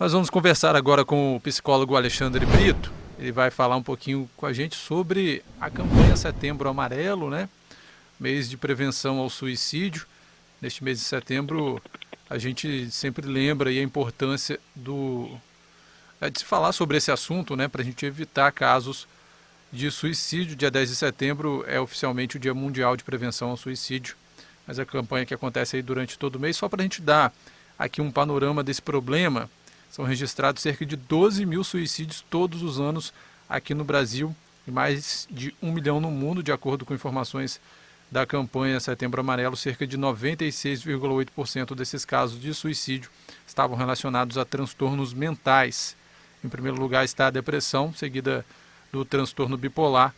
Nós vamos conversar agora com o psicólogo Alexandre Brito. Ele vai falar um pouquinho com a gente sobre a campanha Setembro Amarelo, né? Mês de prevenção ao suicídio. Neste mês de setembro, a gente sempre lembra aí a importância de se falar sobre esse assunto, né? Para a gente evitar casos de suicídio. Dia 10 de setembro é oficialmente o Dia Mundial de Prevenção ao Suicídio. Mas a campanha que acontece aí durante todo o mês, só para a gente dar aqui um panorama desse problema, são registrados cerca de 12 mil suicídios todos os anos aqui no Brasil e mais de 1 milhão no mundo, de acordo com informações da campanha Setembro Amarelo. Cerca de 96,8% desses casos de suicídio estavam relacionados a transtornos mentais. Em primeiro lugar está a depressão, seguida do transtorno bipolar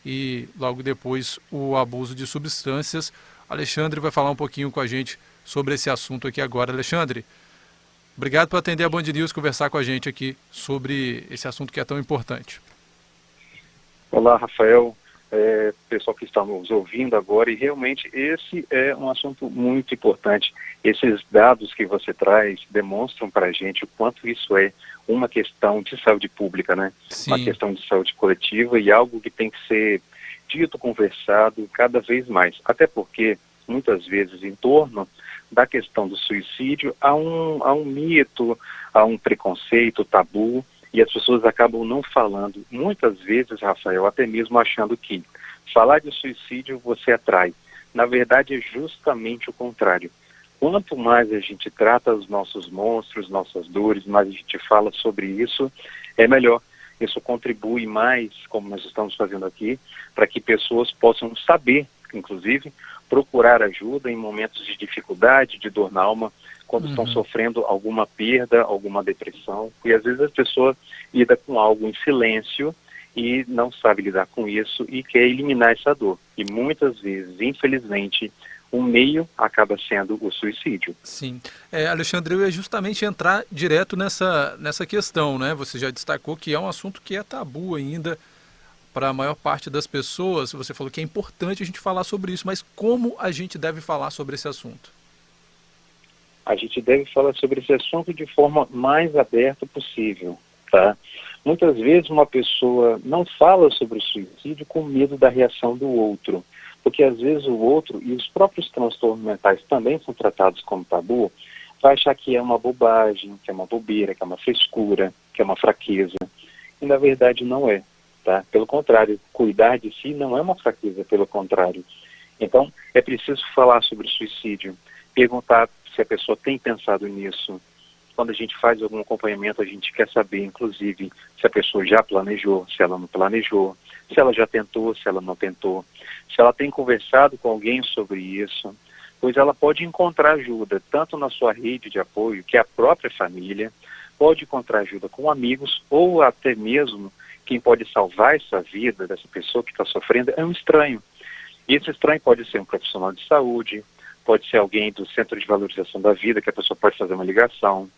e logo depois o abuso de substâncias. Alexandre vai falar um pouquinho com a gente sobre esse assunto aqui agora. Alexandre, obrigado por atender a Band News, conversar com a gente aqui sobre esse assunto que é tão importante. Olá, Rafael, pessoal que está nos ouvindo agora, e realmente esse é um assunto muito importante. Esses dados que você traz demonstram para a gente o quanto isso é uma questão de saúde pública, né? Sim. Uma questão de saúde coletiva e algo que tem que ser dito, conversado cada vez mais. Até porque, muitas vezes, em torno da questão do suicídio, há um mito, há um preconceito, tabu, e as pessoas acabam não falando. Muitas vezes, Rafael, até mesmo achando que falar de suicídio você atrai. Na verdade, é justamente o contrário. Quanto mais a gente trata os nossos monstros, nossas dores, mais a gente fala sobre isso, é melhor. Isso contribui mais, como nós estamos fazendo aqui, para que pessoas possam saber, inclusive, procurar ajuda em momentos de dificuldade, de dor na alma, quando estão sofrendo alguma perda, alguma depressão. E às vezes a pessoa lida com algo em silêncio e não sabe lidar com isso e quer eliminar essa dor. E muitas vezes, infelizmente, o meio acaba sendo o suicídio. Sim. Alexandre, eu ia justamente entrar direto nessa questão, né? Você já destacou que é um assunto que é tabu ainda para a maior parte das pessoas. Você falou que é importante a gente falar sobre isso, mas como a gente deve falar sobre esse assunto? A gente deve falar sobre esse assunto de forma mais aberta possível, tá? Muitas vezes uma pessoa não fala sobre o suicídio com medo da reação do outro, porque às vezes o outro, e os próprios transtornos mentais também são tratados como tabu, vai achar que é uma bobagem, que é uma bobeira, que é uma frescura, que é uma fraqueza, e na verdade não é, tá? Pelo contrário, cuidar de si não é uma fraqueza, pelo contrário. Então, é preciso falar sobre o suicídio, perguntar se a pessoa tem pensado nisso. Quando a gente faz algum acompanhamento, a gente quer saber, inclusive, se a pessoa já planejou, se ela não planejou, se ela já tentou, se ela não tentou, se ela tem conversado com alguém sobre isso, pois ela pode encontrar ajuda, tanto na sua rede de apoio, que é a própria família, pode encontrar ajuda com amigos, ou até mesmo quem pode salvar essa vida dessa pessoa que está sofrendo é um estranho. E esse estranho pode ser um profissional de saúde, pode ser alguém do Centro de Valorização da Vida, que a pessoa pode fazer uma ligação.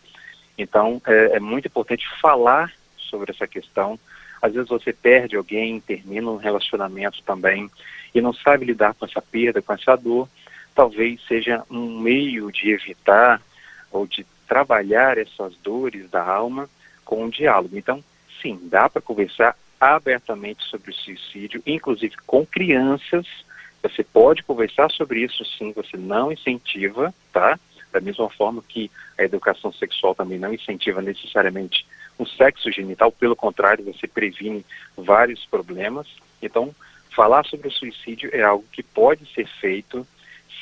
Então, é muito importante falar sobre essa questão. Às vezes você perde alguém, termina um relacionamento também, e não sabe lidar com essa perda, com essa dor. Talvez seja um meio de evitar ou de trabalhar essas dores da alma com um diálogo. Então, sim, dá para conversar abertamente sobre o suicídio, inclusive com crianças. Você pode conversar sobre isso, sim, você não incentiva, tá? Da mesma forma que a educação sexual também não incentiva necessariamente o sexo genital, pelo contrário, você previne vários problemas. Então, falar sobre o suicídio é algo que pode ser feito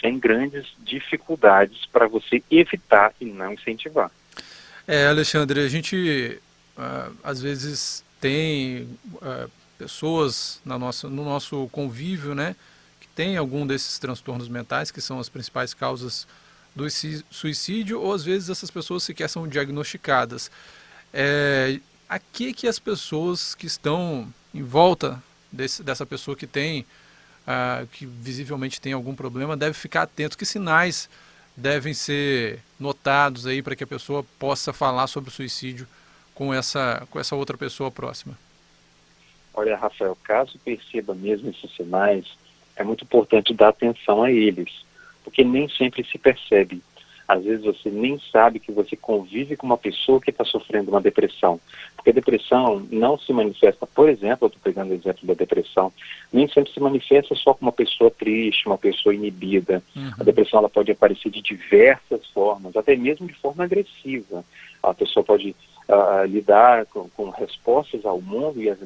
sem grandes dificuldades para você evitar e não incentivar. Alexandre, a gente às vezes tem pessoas no nosso convívio, né, tem algum desses transtornos mentais, que são as principais causas do suicídio, ou às vezes essas pessoas sequer são diagnosticadas. A que as pessoas que estão em volta dessa pessoa que tem, que visivelmente tem algum problema, devem ficar atentos? Que sinais devem ser notados aí para que a pessoa possa falar sobre o suicídio com essa outra pessoa próxima? Olha, Rafael, caso perceba mesmo esses sinais, é muito importante dar atenção a eles, porque nem sempre se percebe. Às vezes você nem sabe que você convive com uma pessoa que está sofrendo uma depressão. Porque a depressão não se manifesta, por exemplo, eu estou pegando o exemplo da depressão, nem sempre se manifesta só com uma pessoa triste, uma pessoa inibida. A depressão ela pode aparecer de diversas formas, até mesmo de forma agressiva. A pessoa pode lidar com respostas ao mundo e as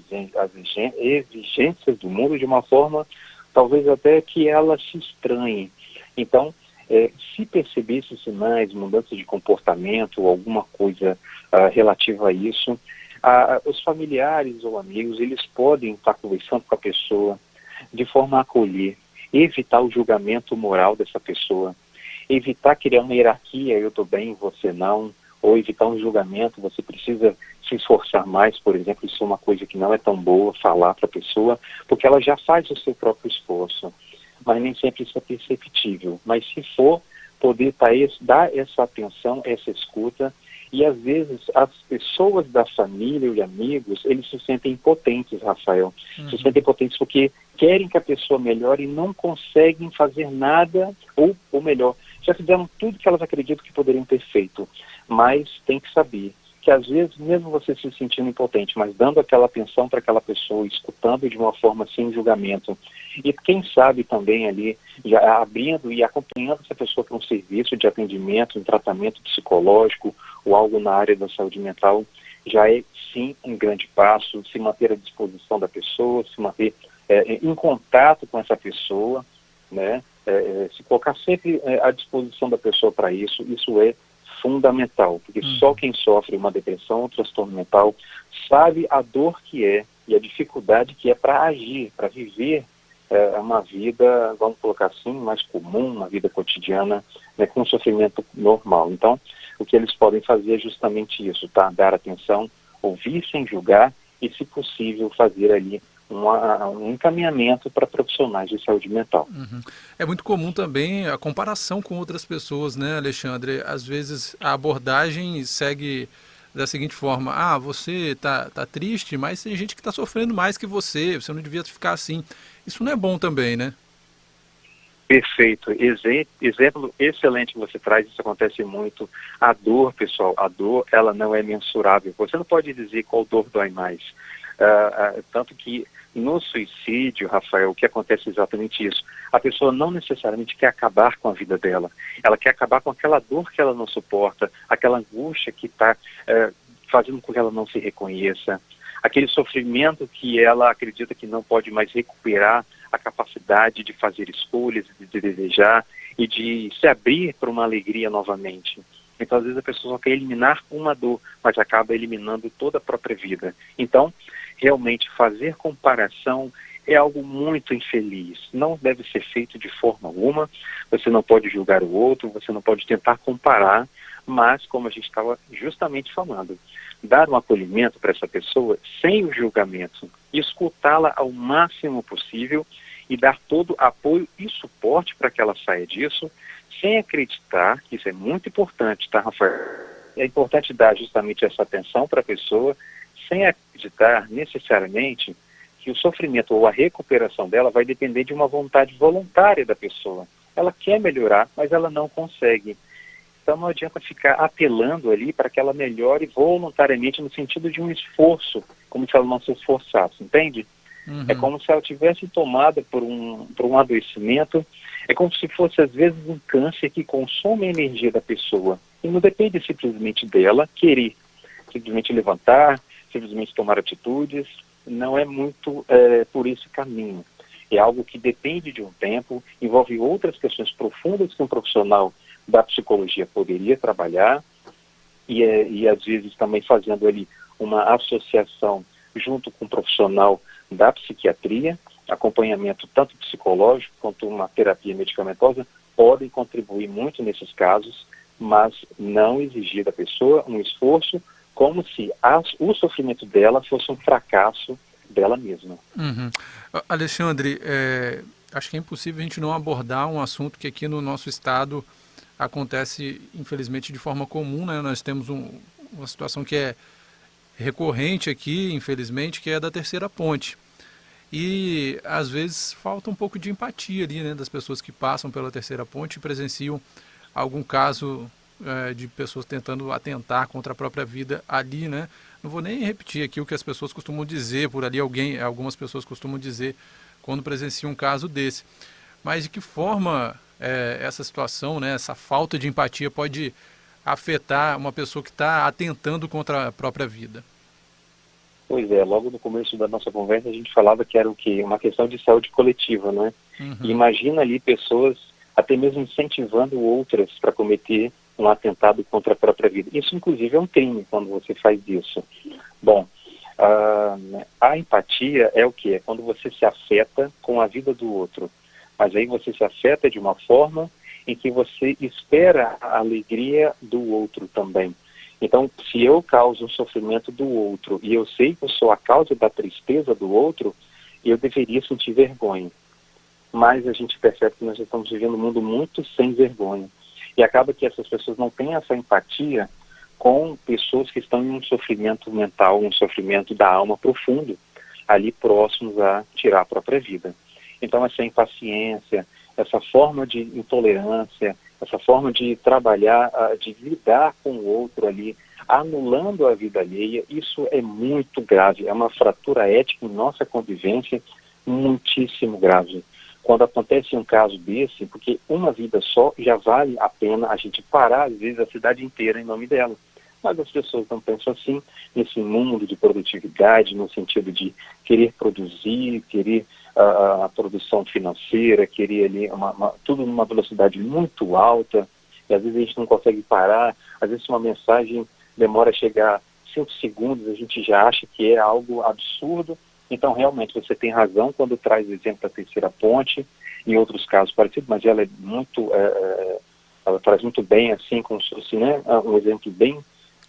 exigências do mundo de uma forma talvez até que ela se estranhe. Então, se perceber esses sinais, mudança de comportamento ou alguma coisa relativa a isso, os familiares ou amigos, eles podem estar conversando com a pessoa de forma a acolher, evitar o julgamento moral dessa pessoa, evitar criar uma hierarquia, eu estou bem, você não, ou evitar um julgamento, você precisa se esforçar mais, por exemplo, isso é uma coisa que não é tão boa falar para a pessoa, porque ela já faz o seu próprio esforço, mas nem sempre isso é perceptível. Mas se for, poder dar essa atenção, essa escuta, e às vezes as pessoas da família e amigos, eles se sentem impotentes, Rafael, se sentem impotentes porque querem que a pessoa melhore e não conseguem fazer nada, ou melhor, já fizeram tudo que elas acreditam que poderiam ter feito, mas tem que saber que às vezes, mesmo você se sentindo impotente, mas dando aquela atenção para aquela pessoa, escutando de uma forma sem julgamento, e quem sabe também ali, já abrindo e acompanhando essa pessoa para um serviço de atendimento, um tratamento psicológico ou algo na área da saúde mental, já é sim um grande passo, se manter à disposição da pessoa, se manter em contato com essa pessoa, né? Se colocar sempre à disposição da pessoa para isso é fundamental, porque só quem sofre uma depressão ou transtorno mental sabe a dor que é e a dificuldade que é para agir, para viver uma vida, vamos colocar assim, mais comum, uma vida cotidiana, né, com sofrimento normal. Então, o que eles podem fazer é justamente isso, tá? Dar atenção, ouvir sem julgar e, se possível, fazer ali um encaminhamento para profissionais de saúde mental. É muito comum também a comparação com outras pessoas, né, Alexandre? Às vezes a abordagem segue da seguinte forma: você tá triste, mas tem gente que está sofrendo mais que você não devia ficar assim. Isso não é bom também, né? Perfeito. Exemplo excelente que você traz, isso acontece muito. A dor, pessoal, a dor, ela não é mensurável. Você não pode dizer qual dor dói mais. Tanto que no suicídio, Rafael, o que acontece é exatamente isso. A pessoa não necessariamente quer acabar com a vida dela. Ela quer acabar com aquela dor que ela não suporta, aquela angústia que está fazendo com que ela não se reconheça, aquele sofrimento que ela acredita que não pode mais recuperar a capacidade de fazer escolhas, de desejar e de se abrir para uma alegria novamente. Então, às vezes, a pessoa só quer eliminar uma dor, mas acaba eliminando toda a própria vida. Então, realmente, fazer comparação é algo muito infeliz. Não deve ser feito de forma alguma. Você não pode julgar o outro, você não pode tentar comparar, mas, como a gente estava justamente falando, dar um acolhimento para essa pessoa sem o julgamento, escutá-la ao máximo possível e dar todo apoio e suporte para que ela saia disso, sem acreditar, que isso é muito importante, tá, Rafael? É importante dar justamente essa atenção para a pessoa, sem acreditar necessariamente que o sofrimento ou a recuperação dela vai depender de uma vontade voluntária da pessoa. Ela quer melhorar, mas ela não consegue. Então não adianta ficar apelando ali para que ela melhore voluntariamente no sentido de um esforço, como se ela não se esforçasse, entende? É como se ela tivesse tomada por um adoecimento, é como se fosse às vezes um câncer que consome a energia da pessoa. E não depende simplesmente dela querer simplesmente levantar, simplesmente tomar atitudes, não é muito por esse caminho. É algo que depende de um tempo, envolve outras questões profundas que um profissional da psicologia poderia trabalhar e às vezes também fazendo ali uma associação junto com um profissional da psiquiatria, acompanhamento tanto psicológico quanto uma terapia medicamentosa podem contribuir muito nesses casos, mas não exigir da pessoa um esforço como se o sofrimento dela fosse um fracasso dela mesma. Alexandre, acho que é impossível a gente não abordar um assunto que aqui no nosso estado acontece, infelizmente, de forma comum, né? Nós temos uma situação que é recorrente aqui, infelizmente, que é a da terceira ponte. E, às vezes, falta um pouco de empatia ali, né, das pessoas que passam pela terceira ponte e presenciam algum caso de pessoas tentando atentar contra a própria vida ali, né? Não vou nem repetir aqui o que as pessoas costumam dizer por ali, algumas pessoas costumam dizer quando presenciam um caso desse. Mas de que forma essa situação, né, essa falta de empatia pode afetar uma pessoa que está atentando contra a própria vida? Pois é, logo no começo da nossa conversa a gente falava que era o quê? Uma questão de saúde coletiva, né? E imagina ali pessoas até mesmo incentivando outras para cometer um atentado contra a própria vida. Isso, inclusive, é um crime quando você faz isso. Bom, a empatia é o quê? É quando você se afeta com a vida do outro. Mas aí você se afeta de uma forma em que você espera a alegria do outro também. Então, se eu causo um sofrimento do outro e eu sei que eu sou a causa da tristeza do outro, eu deveria sentir vergonha. Mas a gente percebe que nós estamos vivendo um mundo muito sem vergonha. E acaba que essas pessoas não têm essa empatia com pessoas que estão em um sofrimento mental, um sofrimento da alma profundo, ali próximos a tirar a própria vida. Então, essa impaciência, essa forma de intolerância, essa forma de trabalhar, de lidar com o outro ali, anulando a vida alheia, isso é muito grave, é uma fratura ética em nossa convivência muitíssimo grave. Quando acontece um caso desse, porque uma vida só já vale a pena a gente parar, às vezes, a cidade inteira em nome dela. Mas as pessoas não pensam assim, nesse mundo de produtividade, no sentido de querer produzir, querer a produção financeira, querer ali tudo numa velocidade muito alta, e às vezes a gente não consegue parar, às vezes uma mensagem demora a chegar 5 segundos, a gente já acha que é algo absurdo. Então, realmente, você tem razão quando traz o exemplo da terceira ponte, em outros casos parecidos, mas ela é muito, ela traz muito bem, assim, como se fosse, né, um exemplo bem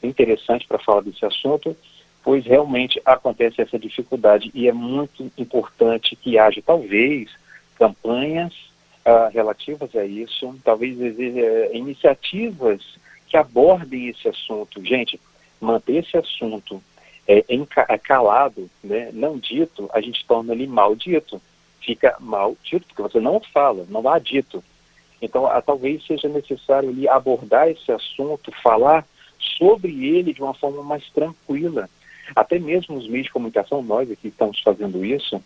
interessante para falar desse assunto, pois realmente acontece essa dificuldade e é muito importante que haja, talvez, campanhas relativas a isso, talvez iniciativas que abordem esse assunto. Gente, manter esse assunto calado, né, não dito, a gente torna ele maldito. Fica maldito, porque você não fala, não há dito. Então, talvez seja necessário ali abordar esse assunto, falar sobre ele de uma forma mais tranquila. Até mesmo os meios de comunicação, nós aqui estamos fazendo isso,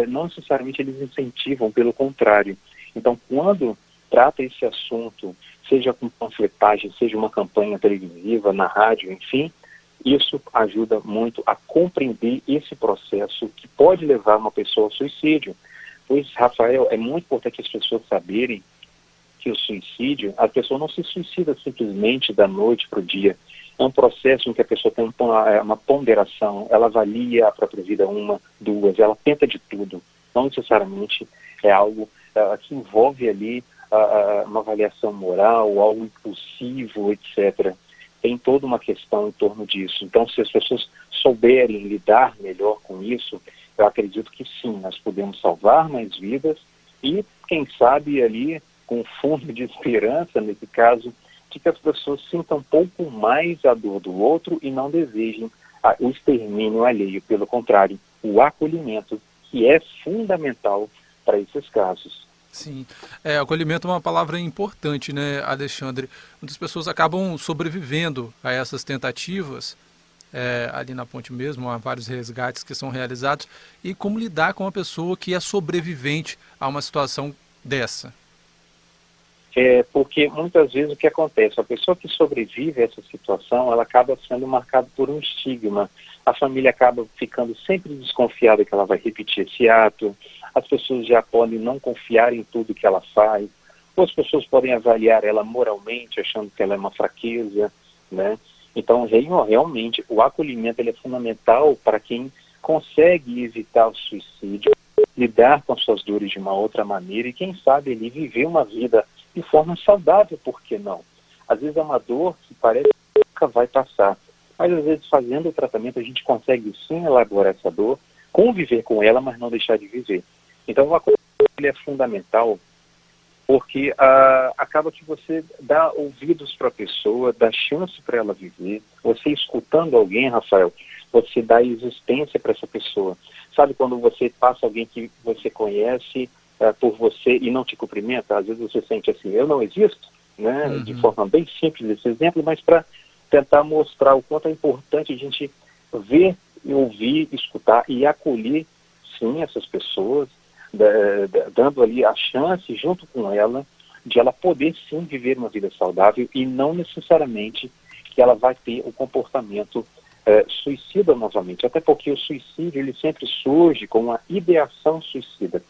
não necessariamente eles incentivam, pelo contrário. Então, quando trata esse assunto, seja com panfletagem, seja uma campanha televisiva, na rádio, enfim, isso ajuda muito a compreender esse processo que pode levar uma pessoa ao suicídio. Pois, Rafael, é muito importante as pessoas saberem que o suicídio, a pessoa não se suicida simplesmente da noite para o dia. É um processo em que a pessoa tem uma ponderação, ela avalia a própria vida 1, 2, ela tenta de tudo. Não necessariamente é algo que envolve ali uma avaliação moral, algo impulsivo, etc. Tem toda uma questão em torno disso. Então, se as pessoas souberem lidar melhor com isso, eu acredito que sim, nós podemos salvar mais vidas e, quem sabe, ali, com um fundo de esperança, nesse caso, de que as pessoas sintam um pouco mais a dor do outro e não desejem o extermínio alheio. Pelo contrário, o acolhimento, que é fundamental para esses casos. Sim, acolhimento é uma palavra importante, né, Alexandre? Muitas pessoas acabam sobrevivendo a essas tentativas, ali na ponte mesmo, há vários resgates que são realizados, e como lidar com uma pessoa que é sobrevivente a uma situação dessa? Porque muitas vezes o que acontece, a pessoa que sobrevive a essa situação, ela acaba sendo marcada por um estigma. A família acaba ficando sempre desconfiada que ela vai repetir esse ato, as pessoas já podem não confiar em tudo que ela faz, ou as pessoas podem avaliar ela moralmente, achando que ela é uma fraqueza, né? Então, realmente, o acolhimento ele é fundamental para quem consegue evitar o suicídio, lidar com suas dores de uma outra maneira e, quem sabe, ele viver uma vida de forma saudável, por que não? Às vezes é uma dor que parece que nunca vai passar, mas às vezes fazendo o tratamento a gente consegue sim elaborar essa dor, conviver com ela, mas não deixar de viver. Então o acolhimento ele é fundamental porque acaba que você dá ouvidos para a pessoa, dá chance para ela viver. Você escutando alguém, Rafael, você dá existência para essa pessoa. Sabe quando você passa alguém que você conhece por você e não te cumprimenta? Às vezes você sente assim, eu não existo? né, de forma bem simples esse exemplo, mas para tentar mostrar o quanto é importante a gente ver, ouvir, escutar e acolher, sim, essas pessoas, dando ali a chance, junto com ela, de ela poder, sim, viver uma vida saudável e não necessariamente que ela vai ter o comportamento suicida novamente. Até porque o suicídio, ele sempre surge com uma ideação suicida.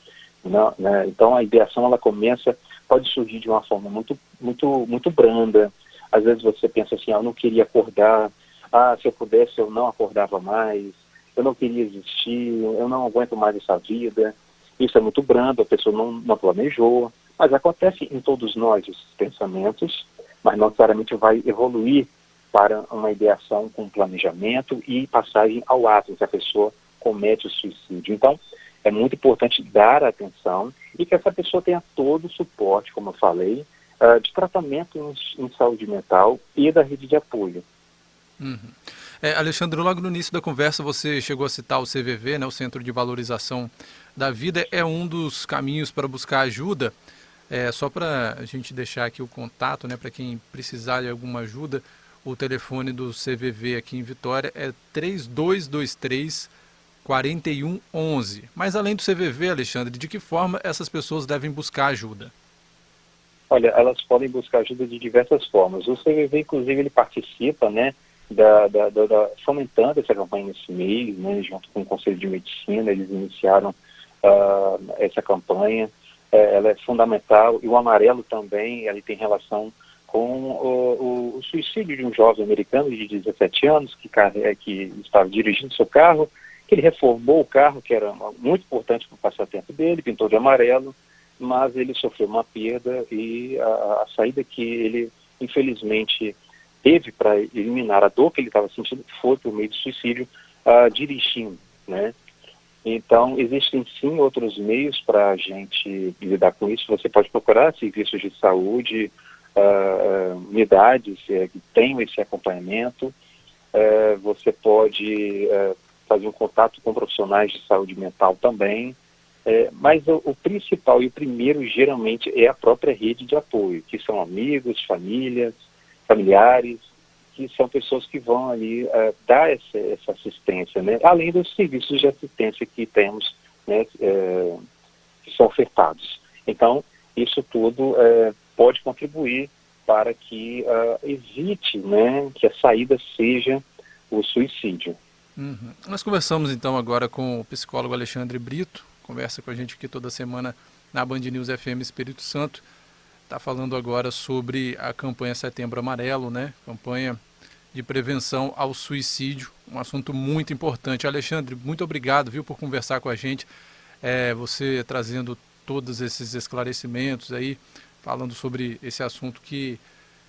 Né? Então, a ideação, ela pode surgir de uma forma muito branda. Às vezes você pensa assim, eu não queria acordar, se eu pudesse eu não acordava mais, eu não queria existir, eu não aguento mais essa vida. Isso é muito brando, a pessoa não planejou, mas acontece em todos nós esses pensamentos, mas não necessariamente vai evoluir para uma ideação com planejamento e passagem ao ato, que a pessoa comete o suicídio. Então, é muito importante dar atenção e que essa pessoa tenha todo o suporte, como eu falei, de tratamento em saúde mental e da rede de apoio. Alexandre, logo no início da conversa você chegou a citar o CVV, né, o Centro de Valorização da Vida, é um dos caminhos para buscar ajuda. Só para a gente deixar aqui o contato, né, para quem precisar de alguma ajuda, o telefone do CVV aqui em Vitória é 3223-4111. Mas além do CVV, Alexandre, de que forma essas pessoas devem buscar ajuda? Olha, elas podem buscar ajuda de diversas formas. O CVV, inclusive, ele participa, né, fomentando essa campanha nesse mês, né, junto com o Conselho de Medicina, eles iniciaram essa campanha. Ela é fundamental, e o amarelo também, ele tem relação com o suicídio de um jovem americano de 17 anos que estava dirigindo seu carro, que ele reformou o carro, que era muito importante para o passatempo dele, pintou de amarelo, mas ele sofreu uma perda e a saída que ele, infelizmente, teve para eliminar a dor que ele estava sentindo foi por meio de suicídio, dirigindo, né? Então, existem sim outros meios para a gente lidar com isso. Você pode procurar serviços de saúde, unidades que tenham esse acompanhamento. Você pode fazer um contato com profissionais de saúde mental também. Mas o principal e o primeiro, geralmente, é a própria rede de apoio, que são amigos, familiares, que são pessoas que vão ali dar essa assistência, né? Além dos serviços de assistência que temos, né, que são ofertados. Então, isso tudo pode contribuir para que evite, né, que a saída seja o suicídio. Nós conversamos então agora com o psicólogo Alexandre Brito, conversa com a gente aqui toda semana na Band News FM Espírito Santo. Está falando agora sobre a campanha Setembro Amarelo, né? Campanha de prevenção ao suicídio, um assunto muito importante. Alexandre, muito obrigado, viu, por conversar com a gente, você trazendo todos esses esclarecimentos aí, falando sobre esse assunto que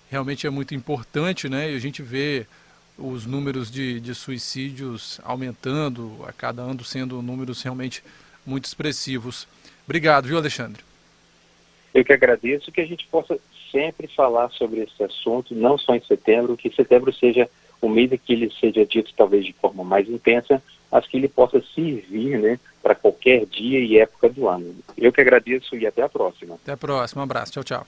realmente é muito importante, né? E a gente vê os números de suicídios aumentando, a cada ano sendo números realmente muito expressivos. Obrigado, viu, Alexandre? Eu que agradeço, que a gente possa sempre falar sobre esse assunto, não só em setembro, que setembro seja o mês em que ele seja dito talvez de forma mais intensa, mas que ele possa servir, né, para qualquer dia e época do ano. Eu que agradeço e até a próxima. Até a próxima, um abraço, tchau, tchau.